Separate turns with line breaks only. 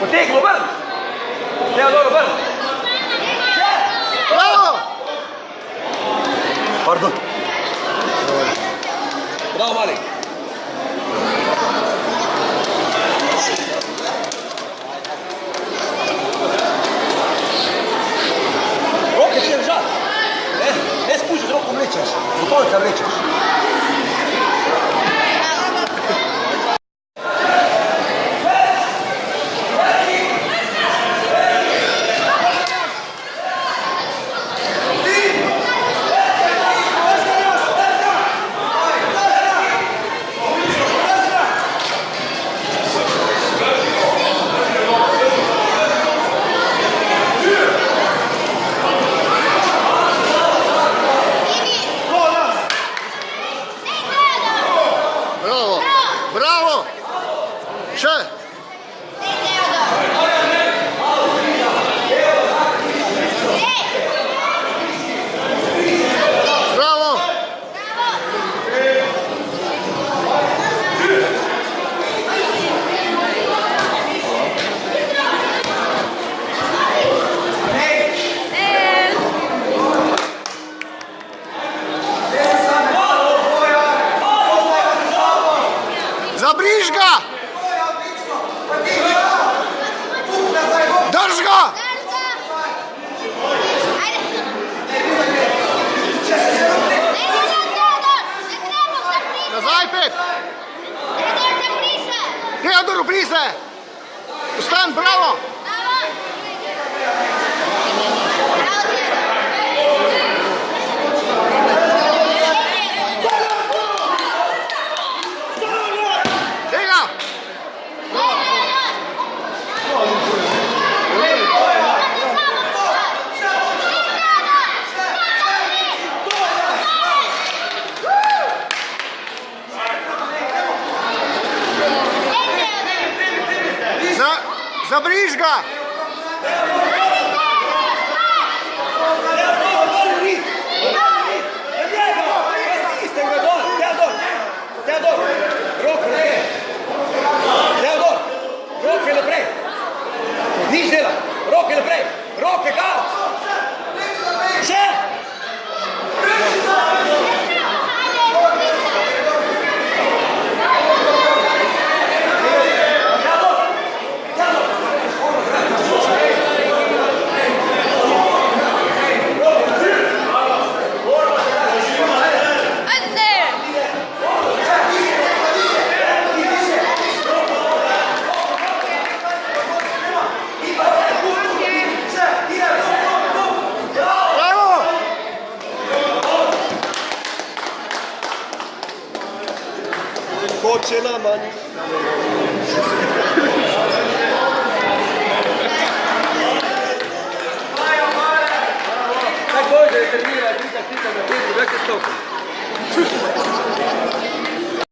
Potegni, obrni! Teodor, obrni!
Bravo!
Pardon. Bravo, Mali. Roke ti držati. Ne spuščaš, roko vlečeš. Motorica vlečeš.
Bravo! Še! Bravo! Zabriž ga! Drž ga! Nazaj, Pep! Teodor, upri se! Vstan, bravo! Zabriž ga!
Roke naprej! Nič dela! Roke naprej! Roke gas! Še! Hoče na manj. Tako je, da je trenira, 3 na 5, več je stopno.